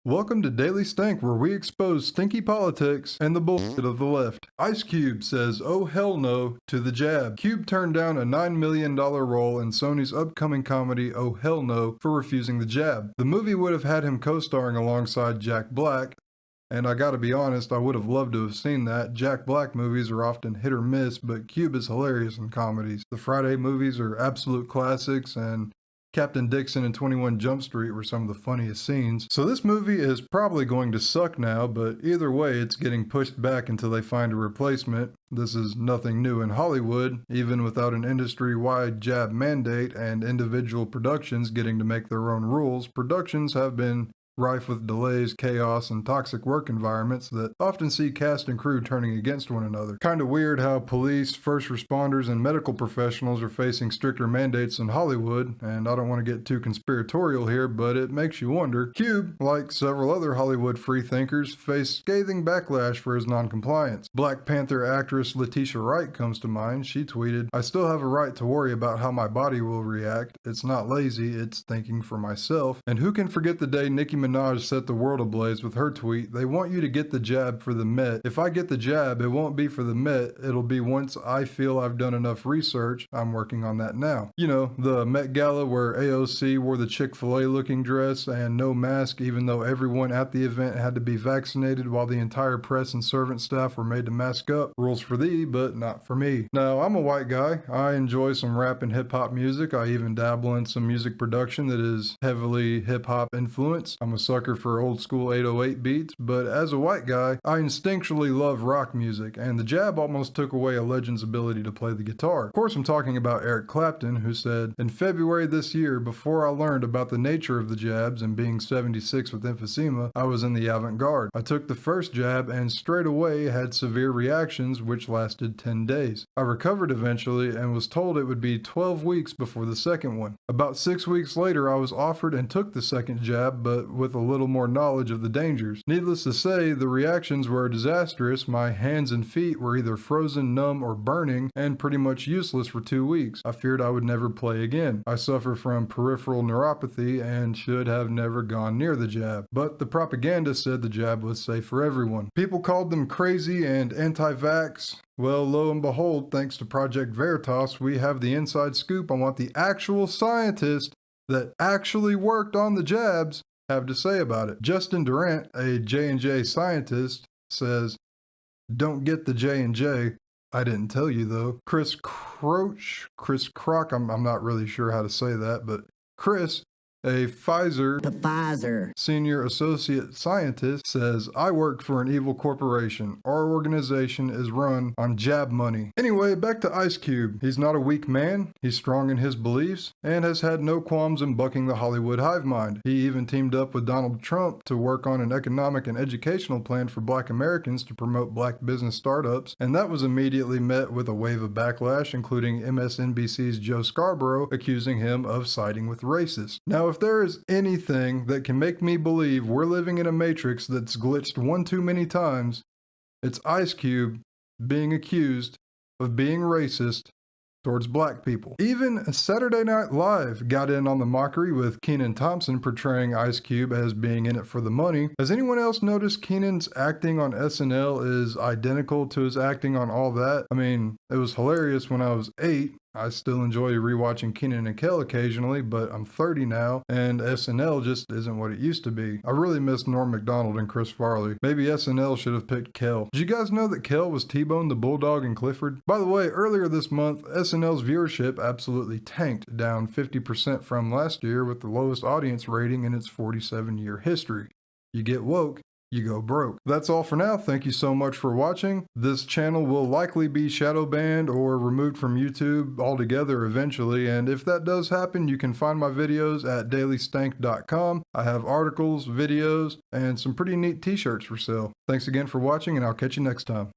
Welcome to Daily Stink, where we expose stinky politics and the bullshit of the left. Ice Cube says, "Oh hell no" to the jab. Cube turned down a $9 million role in Sony's upcoming comedy Oh Hell No for refusing the jab. The movie would have had him co-starring alongside Jack Black, and I gotta be honest, I would have loved to have seen that. Jack Black movies are often hit or miss, but Cube is hilarious in comedies. The Friday movies are absolute classics, and Captain Dixon and 21 Jump Street were some of the funniest scenes. So this movie is probably going to suck now, but either way, it's getting pushed back until they find a replacement. This is nothing new in Hollywood. Even without an industry-wide jab mandate and individual productions getting to make their own rules, productions have been rife with delays, chaos, and toxic work environments that often see cast and crew turning against one another. Kinda weird how police, first responders, and medical professionals are facing stricter mandates in Hollywood, and I don't want to get too conspiratorial here, but it makes you wonder. Cube, like several other Hollywood freethinkers, faced scathing backlash for his noncompliance. Black Panther actress Letitia Wright comes to mind. She tweeted, "I still have a right to worry about how my body will react. It's not lazy, it's thinking for myself." And who can forget the day Nicki Minaj set the world ablaze with her tweet, "They want you to get the jab for the Met. If I get the jab, it won't be for the Met. It'll be once I feel I've done enough research. I'm working on that now." You know, the Met Gala where AOC wore the Chick-fil-A looking dress and no mask, even though everyone at the event had to be vaccinated while the entire press and servant staff were made to mask up. Rules for thee, but not for me. Now, I'm a white guy. I enjoy some rap and hip-hop music. I even dabble in some music production that is heavily hip-hop influenced. I'm a sucker for old school 808 beats, but as a white guy, I instinctually love rock music, and the jab almost took away a legend's ability to play the guitar. Of course, I'm talking about Eric Clapton, who said, "In February this year, before I learned about the nature of the jabs and being 76 with emphysema, I was in the avant-garde. I took the first jab and straight away had severe reactions which lasted 10 days. I recovered eventually and was told it would be 12 weeks before the second one. About 6 weeks later, I was offered and took the second jab, but with a little more knowledge of the dangers. Needless to say, the reactions were disastrous. My hands and feet were either frozen, numb, or burning, and pretty much useless for 2 weeks. I feared I would never play again. I suffer from peripheral neuropathy and should have never gone near the jab." But the propaganda said the jab was safe for everyone. People called them crazy and anti-vax. Well, lo and behold, thanks to Project Veritas, we have the inside scoop on what the actual scientists that actually worked on the jabs have to say about it. Justin Durant, a J&J scientist, says, "Don't get the J&J. I didn't tell you though." Chris Kroc, I'm not really sure how to say that, but Chris, a Pfizer senior associate scientist, says, "I worked for an evil corporation. Our organization is run on jab money." Anyway, back to Ice Cube. He's not a weak man. He's strong in his beliefs and has had no qualms in bucking the Hollywood hive mind. He even teamed up with Donald Trump to work on an economic and educational plan for Black Americans to promote Black business startups, and that was immediately met with a wave of backlash, including MSNBC's Joe Scarborough accusing him of siding with racists. Now, if there is anything that can make me believe we're living in a matrix that's glitched one too many times, it's Ice Cube being accused of being racist towards Black people. Even Saturday Night Live got in on the mockery with Kenan Thompson portraying Ice Cube as being in it for the money. Has anyone else noticed Kenan's acting on SNL is identical to his acting on All That? I mean, it was hilarious when I was 8. I still enjoy rewatching Kenan and Kel occasionally, but I'm 30 now, and SNL just isn't what it used to be. I really miss Norm Macdonald and Chris Farley. Maybe SNL should have picked Kel. Did you guys know that Kel was T-Bone the Bulldog in Clifford? By the way, earlier this month, SNL's viewership absolutely tanked, down 50% from last year with the lowest audience rating in its 47-year history. You get woke, you go broke. That's all for now. Thank you so much for watching. This channel will likely be shadow banned or removed from YouTube altogether eventually, and if that does happen, you can find my videos at dailystank.com. I have articles, videos, and some pretty neat t-shirts for sale. Thanks again for watching, and I'll catch you next time.